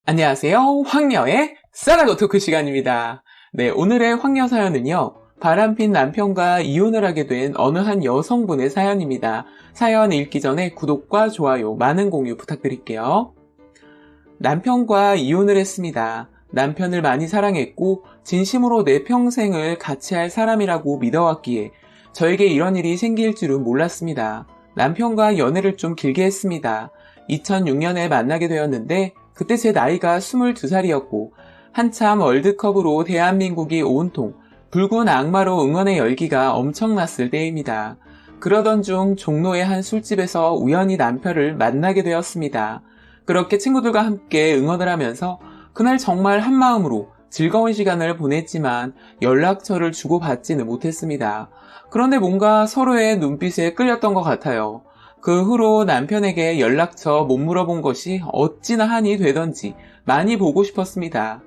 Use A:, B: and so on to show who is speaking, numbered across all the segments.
A: 안녕하세요. 황녀의 싸가도 토크 시간입니다. 네, 오늘의 황녀 사연은요. 바람핀 남편과 이혼을 하게 된 어느 한 여성분의 사연입니다. 사연 읽기 전에 구독과 좋아요, 많은 공유 부탁드릴게요. 남편과 이혼을 했습니다. 남편을 많이 사랑했고 진심으로 내 평생을 같이 할 사람이라고 믿어왔기에 저에게 이런 일이 생길 줄은 몰랐습니다. 남편과 연애를 좀 길게 했습니다. 2006년에 만나게 되었는데 그때 제 나이가 22살이었고 한참 월드컵으로 대한민국이 온통 붉은 악마로 응원의 열기가 엄청났을 때입니다. 그러던 중 종로의 한 술집에서 우연히 남편을 만나게 되었습니다. 그렇게 친구들과 함께 응원을 하면서 그날 정말 한마음으로 즐거운 시간을 보냈지만 연락처를 주고받지는 못했습니다. 그런데 뭔가 서로의 눈빛에 끌렸던 것 같아요. 그 후로 남편에게 연락처 못 물어본 것이 어찌나 한이 되던지 많이 보고 싶었습니다.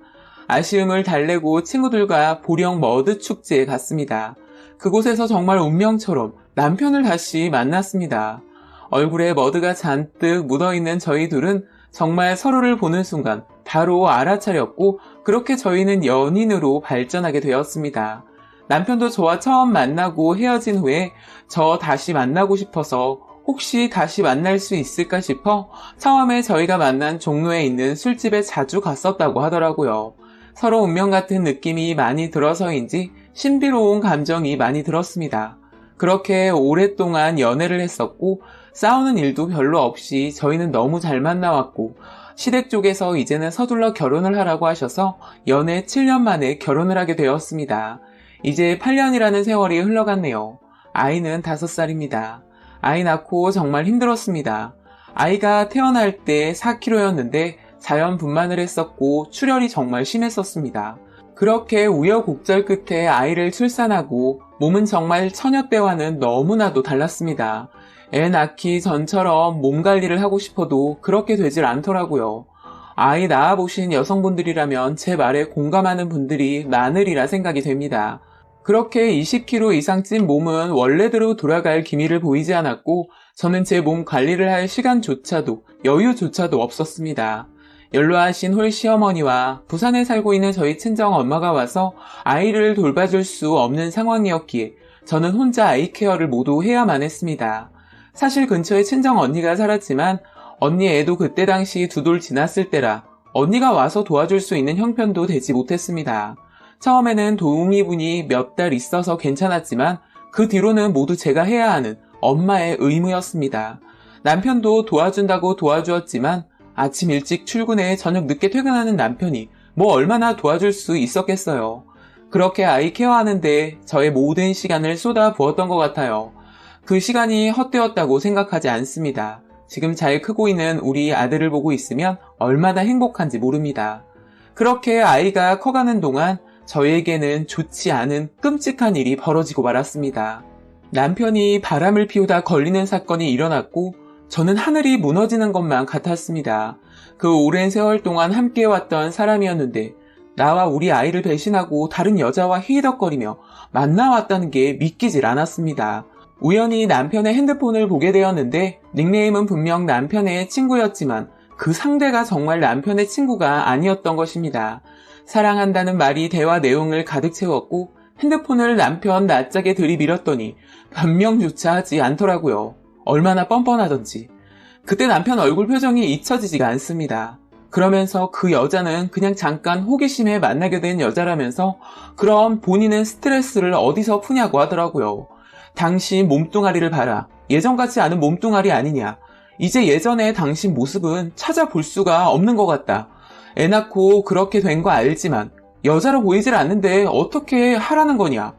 A: 아쉬움을 달래고 친구들과 보령 머드 축제에 갔습니다. 그곳에서 정말 운명처럼 남편을 다시 만났습니다. 얼굴에 머드가 잔뜩 묻어있는 저희 둘은 정말 서로를 보는 순간 바로 알아차렸고 그렇게 저희는 연인으로 발전하게 되었습니다. 남편도 저와 처음 만나고 헤어진 후에 저 다시 만나고 싶어서 혹시 다시 만날 수 있을까 싶어 처음에 저희가 만난 종로에 있는 술집에 자주 갔었다고 하더라고요. 서로 운명 같은 느낌이 많이 들어서인지 신비로운 감정이 많이 들었습니다. 그렇게 오랫동안 연애를 했었고 싸우는 일도 별로 없이 저희는 너무 잘 만나왔고 시댁 쪽에서 이제는 서둘러 결혼을 하라고 하셔서 연애 7년 만에 결혼을 하게 되었습니다. 이제 8년이라는 세월이 흘러갔네요. 아이는 5살입니다. 아이 낳고 정말 힘들었습니다. 아이가 태어날 때 4kg였는데 자연분만을 했었고 출혈이 정말 심했었습니다. 그렇게 우여곡절 끝에 아이를 출산하고 몸은 정말 처녀 때와는 너무나도 달랐습니다. 애 낳기 전처럼 몸 관리를 하고 싶어도 그렇게 되질 않더라고요. 아이 낳아보신 여성분들이라면 제 말에 공감하는 분들이 많으리라 생각이 됩니다. 그렇게 20kg 이상 찐 몸은 원래대로 돌아갈 기미를 보이지 않았고 저는 제 몸 관리를 할 시간조차도 여유조차도 없었습니다. 연로하신 홀 시어머니와 부산에 살고 있는 저희 친정 엄마가 와서 아이를 돌봐줄 수 없는 상황이었기에 저는 혼자 아이 케어를 모두 해야만 했습니다. 사실 근처에 친정 언니가 살았지만 언니 애도 그때 당시 2돌 지났을 때라 언니가 와서 도와줄 수 있는 형편도 되지 못했습니다. 처음에는 도우미분이 몇 달 있어서 괜찮았지만 그 뒤로는 모두 제가 해야 하는 엄마의 의무였습니다. 남편도 도와준다고 도와주었지만 아침 일찍 출근해 저녁 늦게 퇴근하는 남편이 뭐 얼마나 도와줄 수 있었겠어요. 그렇게 아이 케어하는데 저의 모든 시간을 쏟아 부었던 것 같아요. 그 시간이 헛되었다고 생각하지 않습니다. 지금 잘 크고 있는 우리 아들을 보고 있으면 얼마나 행복한지 모릅니다. 그렇게 아이가 커가는 동안 저에게는 좋지 않은 끔찍한 일이 벌어지고 말았습니다. 남편이 바람을 피우다 걸리는 사건이 일어났고 저는 하늘이 무너지는 것만 같았습니다. 그 오랜 세월 동안 함께해왔던 사람이었는데 나와 우리 아이를 배신하고 다른 여자와 히덕거리며 만나왔다는 게 믿기질 않았습니다. 우연히 남편의 핸드폰을 보게 되었는데 닉네임은 분명 남편의 친구였지만 그 상대가 정말 남편의 친구가 아니었던 것입니다. 사랑한다는 말이 대화 내용을 가득 채웠고 핸드폰을 남편 낯짝에 들이밀었더니 변명조차 하지 않더라고요. 얼마나 뻔뻔하던지. 그때 남편 얼굴 표정이 잊혀지지가 않습니다. 그러면서 그 여자는 그냥 잠깐 호기심에 만나게 된 여자라면서 그럼 본인은 스트레스를 어디서 푸냐고 하더라고요. 당신 몸뚱아리를 봐라. 예전 같지 않은 몸뚱아리 아니냐. 이제 예전의 당신 모습은 찾아볼 수가 없는 것 같다. 애 낳고 그렇게 된 거 알지만 여자로 보이질 않는데 어떻게 하라는 거냐.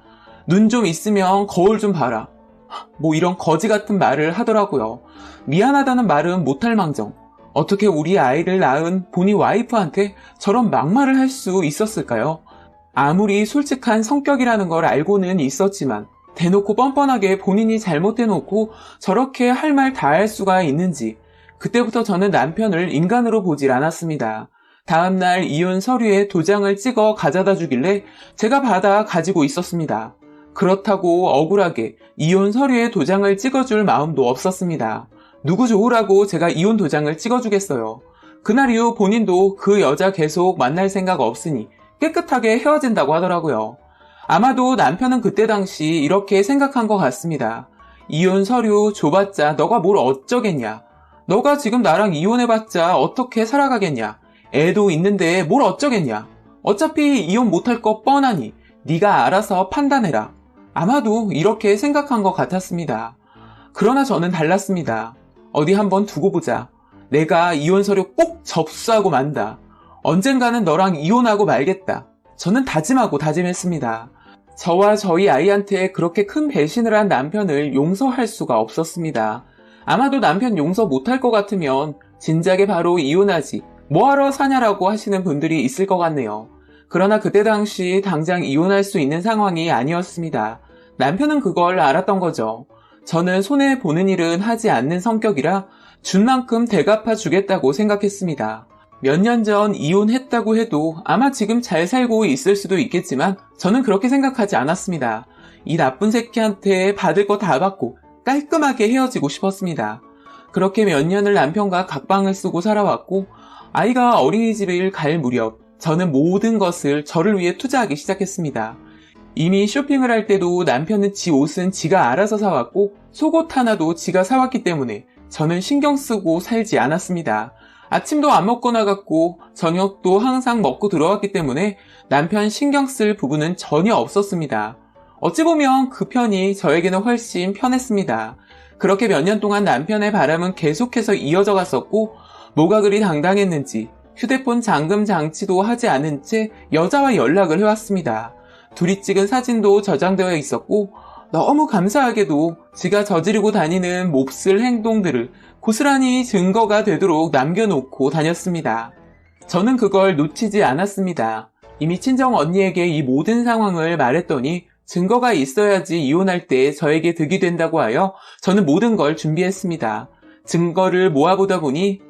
A: 눈 좀 있으면 거울 좀 봐라. 뭐 이런 거지 같은 말을 하더라고요. 미안하다는 말은 못할 망정. 어떻게 우리 아이를 낳은 본인 와이프한테 저런 막말을 할 수 있었을까요? 아무리 솔직한 성격이라는 걸 알고는 있었지만 대놓고 뻔뻔하게 본인이 잘못해놓고 저렇게 할 말 다 할 수가 있는지 그때부터 저는 남편을 인간으로 보질 않았습니다. 다음날 이혼 서류에 도장을 찍어 가져다 주길래 제가 받아 가지고 있었습니다. 그렇다고 억울하게 이혼 서류에 도장을 찍어줄 마음도 없었습니다. 누구 좋으라고 제가 이혼 도장을 찍어주겠어요. 그날 이후 본인도 그 여자 계속 만날 생각 없으니 깨끗하게 헤어진다고 하더라고요. 아마도 남편은 그때 당시 이렇게 생각한 것 같습니다. 이혼 서류 줘봤자 너가 뭘 어쩌겠냐. 너가 지금 나랑 이혼해봤자 어떻게 살아가겠냐. 애도 있는데 뭘 어쩌겠냐. 어차피 이혼 못할 거 뻔하니 네가 알아서 판단해라. 아마도 이렇게 생각한 것 같았습니다. 그러나 저는 달랐습니다. 어디 한번 두고 보자. 내가 이혼 서류 꼭 접수하고 만다. 언젠가는 너랑 이혼하고 말겠다. 저는 다짐하고 다짐했습니다. 저와 저희 아이한테 그렇게 큰 배신을 한 남편을 용서할 수가 없었습니다. 아마도 남편 용서 못할 것 같으면 진작에 바로 이혼하지 뭐하러 사냐라고 하시는 분들이 있을 것 같네요. 그러나 그때 당시 당장 이혼할 수 있는 상황이 아니었습니다. 남편은 그걸 알았던 거죠. 저는 손해보는 일은 하지 않는 성격이라 준 만큼 되갚아 주겠다고 생각했습니다. 몇 년 전 이혼했다고 해도 아마 지금 잘 살고 있을 수도 있겠지만 저는 그렇게 생각하지 않았습니다. 이 나쁜 새끼한테 받을 거 다 받고 깔끔하게 헤어지고 싶었습니다. 그렇게 몇 년을 남편과 각방을 쓰고 살아왔고 아이가 어린이집을 갈 무렵 저는 모든 것을 저를 위해 투자하기 시작했습니다. 이미 쇼핑을 할 때도 남편은 지 옷은 지가 알아서 사왔고 속옷 하나도 지가 사왔기 때문에 저는 신경 쓰고 살지 않았습니다. 아침도 안 먹고 나갔고 저녁도 항상 먹고 들어왔기 때문에 남편 신경 쓸 부분은 전혀 없었습니다. 어찌 보면 그 편이 저에게는 훨씬 편했습니다. 그렇게 몇 년 동안 남편의 바람은 계속해서 이어져 갔었고 뭐가 그리 당당했는지 휴대폰 잠금 장치도 하지 않은 채 여자와 연락을 해왔습니다. 둘이 찍은 사진도 저장되어 있었고 너무 감사하게도 지가 저지르고 다니는 몹쓸 행동들을 고스란히 증거가 되도록 남겨놓고 다녔습니다. 저는 그걸 놓치지 않았습니다. 이미 친정 언니에게 이 모든 상황을 말했더니 증거가 있어야지 이혼할 때 저에게 득이 된다고 하여 저는 모든 걸 준비했습니다. 증거를 모아보다 보니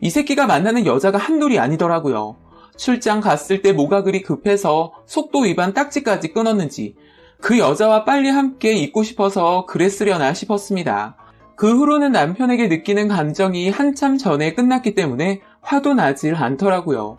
A: 이 새끼가 만나는 여자가 한둘이 아니더라고요. 출장 갔을 때 뭐가 그리 급해서 속도 위반 딱지까지 끊었는지 그 여자와 빨리 함께 있고 싶어서 그랬으려나 싶었습니다. 그 후로는 남편에게 느끼는 감정이 한참 전에 끝났기 때문에 화도 나질 않더라고요.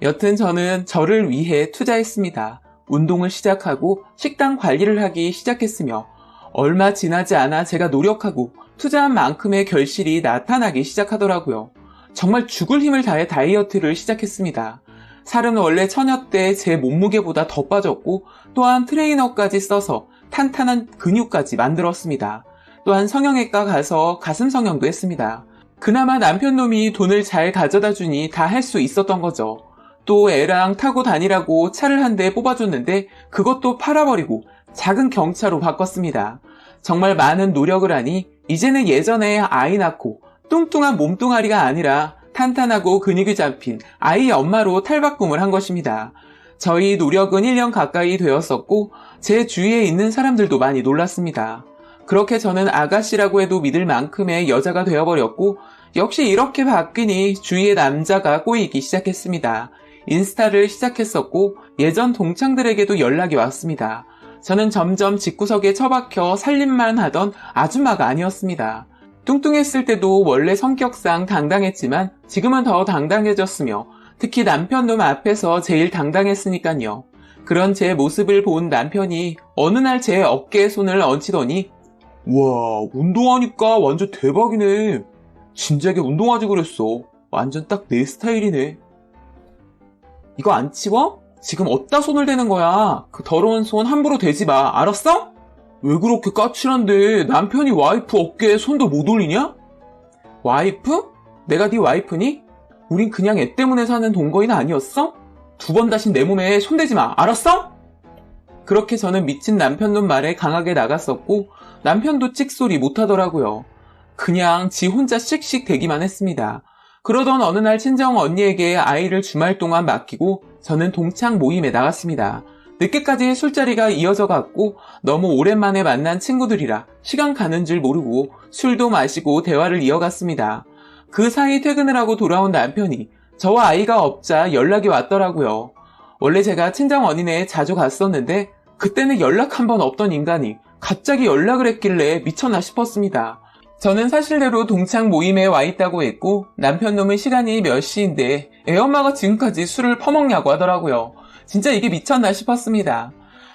A: 여튼 저는 저를 위해 투자했습니다. 운동을 시작하고 식단 관리를 하기 시작했으며 얼마 지나지 않아 제가 노력하고 투자한 만큼의 결실이 나타나기 시작하더라고요. 정말 죽을 힘을 다해 다이어트를 시작했습니다. 살은 원래 처녀 때 제 몸무게보다 더 빠졌고 또한 트레이너까지 써서 탄탄한 근육까지 만들었습니다. 또한 성형외과 가서 가슴 성형도 했습니다. 그나마 남편 놈이 돈을 잘 가져다 주니 다 할 수 있었던 거죠. 또 애랑 타고 다니라고 차를 한 대 뽑아줬는데 그것도 팔아버리고 작은 경차로 바꿨습니다. 정말 많은 노력을 하니 이제는 예전에 아이 낳고 뚱뚱한 몸뚱아리가 아니라 탄탄하고 근육이 잡힌 아이의 엄마로 탈바꿈을 한 것입니다. 저희 노력은 1년 가까이 되었었고 제 주위에 있는 사람들도 많이 놀랐습니다. 그렇게 저는 아가씨라고 해도 믿을 만큼의 여자가 되어버렸고 역시 이렇게 바뀌니 주위의 남자가 꼬이기 시작했습니다. 인스타를 시작했었고 예전 동창들에게도 연락이 왔습니다. 저는 점점 집구석에 처박혀 살림만 하던 아줌마가 아니었습니다. 뚱뚱했을 때도 원래 성격상 당당했지만 지금은 더 당당해졌으며 특히 남편 놈 앞에서 제일 당당했으니까요. 그런 제 모습을 본 남편이 어느 날 제 어깨에 손을 얹히더니 와, 운동하니까 완전 대박이네. 진작에 운동하지 그랬어. 완전 딱 내 스타일이네. 이거 안 치워? 지금 어디다 손을 대는 거야? 그 더러운 손 함부로 대지 마. 알았어? 왜 그렇게 까칠한데 남편이 와이프 어깨에 손도 못 올리냐? 와이프? 내가 네 와이프니? 우린 그냥 애 때문에 사는 동거인 아니었어? 두 번 다신 내 몸에 손대지 마. 알았어? 그렇게 저는 미친 남편 놈 말에 강하게 나갔었고 남편도 찍소리 못하더라고요. 그냥 지 혼자 씩씩 대기만 했습니다. 그러던 어느 날 친정 언니에게 아이를 주말 동안 맡기고 저는 동창 모임에 나갔습니다. 늦게까지 술자리가 이어져 갔고 너무 오랜만에 만난 친구들이라 시간 가는 줄 모르고 술도 마시고 대화를 이어갔습니다. 그 사이 퇴근을 하고 돌아온 남편이 저와 아이가 없자 연락이 왔더라고요. 원래 제가 친정 언니네 자주 갔었는데 그때는 연락 한 번 없던 인간이 갑자기 연락을 했길래 미쳤나 싶었습니다. 저는 사실대로 동창 모임에 와 있다고 했고 남편 놈은 시간이 몇 시인데 애엄마가 지금까지 술을 퍼먹냐고 하더라고요. 진짜 이게 미쳤나 싶었습니다.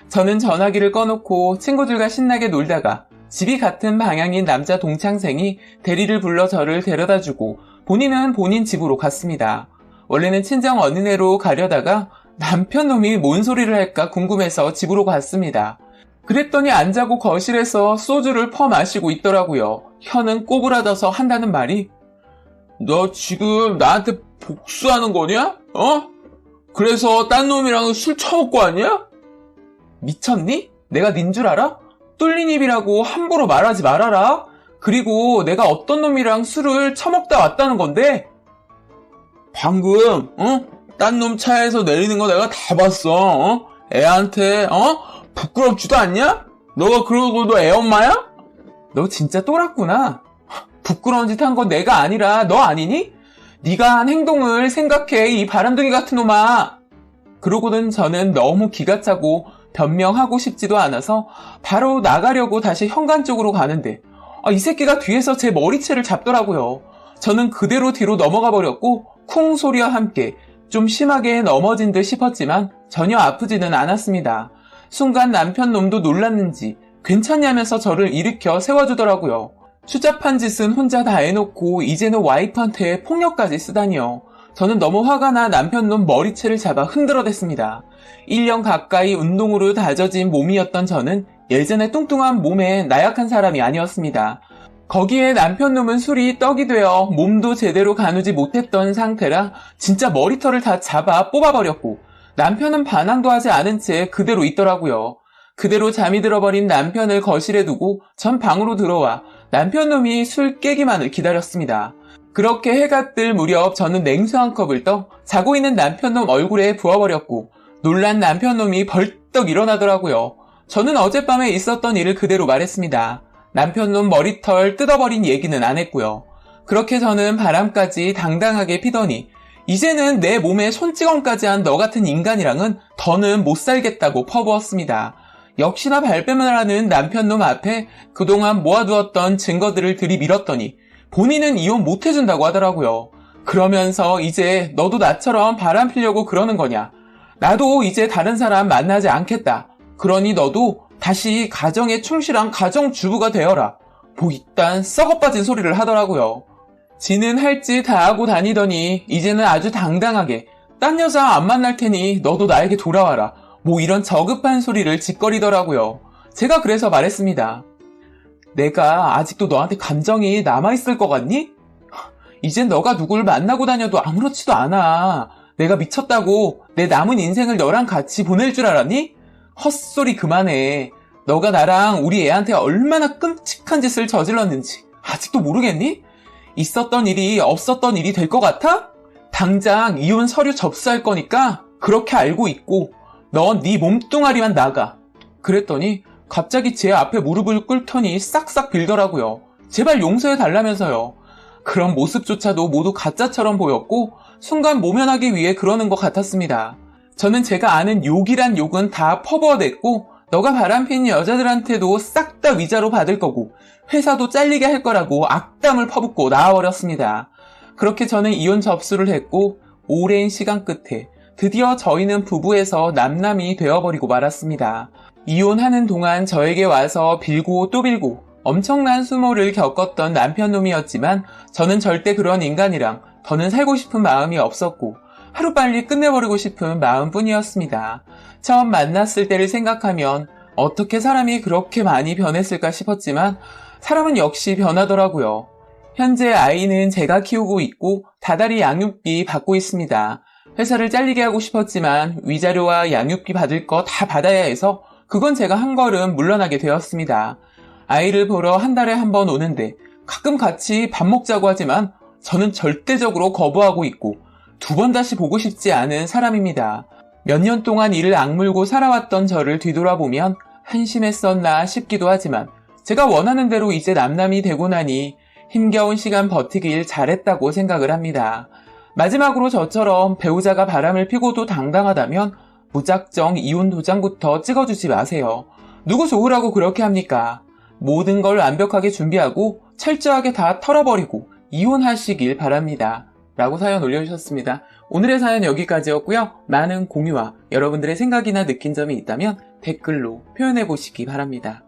A: 저는 전화기를 꺼놓고 친구들과 신나게 놀다가 집이 같은 방향인 남자 동창생이 대리를 불러 저를 데려다주고 본인은 본인 집으로 갔습니다. 원래는 친정 어린애로 가려다가 남편 놈이 뭔 소리를 할까 궁금해서 집으로 갔습니다. 그랬더니 안 자고 거실에서 소주를 퍼마시고 있더라고요. 혀는 꼬부라져서 한다는 말이 너 지금 나한테 복수하는 거냐? 그래서 딴 놈이랑 술 처먹고 왔냐? 미쳤니? 내가 닌 줄 알아? 뚫린 입이라고 함부로 말하지 말아라. 그리고 내가 어떤 놈이랑 술을 처먹다 왔다는 건데 방금 딴 놈 차에서 내리는 거 내가 다 봤어. 애한테 부끄럽지도 않냐? 너가 그러고 너 애 엄마야? 너 진짜 똘았구나. 부끄러운 짓 한 건 내가 아니라 너 아니니? 네가 한 행동을 생각해 이 바람둥이 같은 놈아. 그러고는 저는 너무 기가 차고 변명하고 싶지도 않아서 바로 나가려고 다시 현관 쪽으로 가는데 이 새끼가 뒤에서 제 머리채를 잡더라고요. 저는 그대로 뒤로 넘어가 버렸고 쿵 소리와 함께 좀 심하게 넘어진 듯 싶었지만 전혀 아프지는 않았습니다. 순간 남편 놈도 놀랐는지 괜찮냐면서 저를 일으켜 세워주더라고요. 추잡한 짓은 혼자 다 해놓고 이제는 와이프한테 폭력까지 쓰다니요. 저는 너무 화가 나 남편 놈 머리채를 잡아 흔들어댔습니다. 1년 가까이 운동으로 다져진 몸이었던 저는 예전에 뚱뚱한 몸에 나약한 사람이 아니었습니다. 거기에 남편 놈은 술이 떡이 되어 몸도 제대로 가누지 못했던 상태라 진짜 머리털을 다 잡아 뽑아버렸고 남편은 반항도 하지 않은 채 그대로 있더라고요. 그대로 잠이 들어버린 남편을 거실에 두고 전 방으로 들어와 남편 놈이 술 깨기만을 기다렸습니다. 그렇게 해가 뜰 무렵 저는 냉수 한 컵을 떠 자고 있는 남편 놈 얼굴에 부어버렸고 놀란 남편 놈이 벌떡 일어나더라고요. 저는 어젯밤에 있었던 일을 그대로 말했습니다. 남편 놈 머리털 뜯어버린 얘기는 안 했고요. 그렇게 저는 바람까지 당당하게 피더니 이제는 내 몸에 손찌검까지 한 너 같은 인간이랑은 더는 못 살겠다고 퍼부었습니다. 역시나 발뺌을 하는 남편 놈 앞에 그동안 모아두었던 증거들을 들이밀었더니 본인은 이혼 못 해준다고 하더라고요. 그러면서 이제 너도 나처럼 바람 피려고 그러는 거냐? 나도 이제 다른 사람 만나지 않겠다. 그러니 너도 다시 가정에 충실한 가정주부가 되어라. 뭐 이딴 썩어빠진 소리를 하더라고요. 지는 할 짓 다 하고 다니더니 이제는 아주 당당하게 딴 여자 안 만날 테니 너도 나에게 돌아와라. 뭐 이런 저급한 소리를 짓거리더라고요. 제가 그래서 말했습니다. 내가 아직도 너한테 감정이 남아있을 것 같니? 이젠 너가 누굴 만나고 다녀도 아무렇지도 않아. 내가 미쳤다고 내 남은 인생을 너랑 같이 보낼 줄 알았니? 헛소리 그만해. 너가 나랑 우리 애한테 얼마나 끔찍한 짓을 저질렀는지 아직도 모르겠니? 있었던 일이 없었던 일이 될 것 같아? 당장 이혼 서류 접수할 거니까 그렇게 알고 있고 넌 네 몸뚱아리만 나가. 그랬더니 갑자기 제 앞에 무릎을 꿇더니 싹싹 빌더라고요. 제발 용서해달라면서요. 그런 모습조차도 모두 가짜처럼 보였고 순간 모면하기 위해 그러는 것 같았습니다. 저는 제가 아는 욕이란 욕은 다 퍼부어댔고 너가 바람핀 여자들한테도 싹 다 위자료 받을 거고 회사도 잘리게 할 거라고 악담을 퍼붓고 나와버렸습니다. 그렇게 저는 이혼 접수를 했고 오랜 시간 끝에 드디어 저희는 부부에서 남남이 되어버리고 말았습니다. 이혼하는 동안 저에게 와서 빌고 또 빌고 엄청난 수모를 겪었던 남편놈이었지만 저는 절대 그런 인간이랑 더는 살고 싶은 마음이 없었고 하루빨리 끝내버리고 싶은 마음뿐이었습니다. 처음 만났을 때를 생각하면 어떻게 사람이 그렇게 많이 변했을까 싶었지만 사람은 역시 변하더라고요. 현재 아이는 제가 키우고 있고 다달이 양육비 받고 있습니다. 회사를 잘리게 하고 싶었지만 위자료와 양육비 받을 거 다 받아야 해서 그건 제가 한 걸음 물러나게 되었습니다. 아이를 보러 한 달에 한 번 오는데 가끔 같이 밥 먹자고 하지만 저는 절대적으로 거부하고 있고 두 번 다시 보고 싶지 않은 사람입니다. 몇 년 동안 이를 악물고 살아왔던 저를 뒤돌아보면 한심했었나 싶기도 하지만 제가 원하는 대로 이제 남남이 되고 나니 힘겨운 시간 버티길 잘했다고 생각을 합니다. 마지막으로 저처럼 배우자가 바람을 피고도 당당하다면 무작정 이혼 도장부터 찍어주지 마세요. 누구 좋으라고 그렇게 합니까? 모든 걸 완벽하게 준비하고 철저하게 다 털어버리고 이혼하시길 바랍니다. 라고 사연 올려주셨습니다. 오늘의 사연 여기까지였고요. 많은 공유와 여러분들의 생각이나 느낀 점이 있다면 댓글로 표현해 보시기 바랍니다.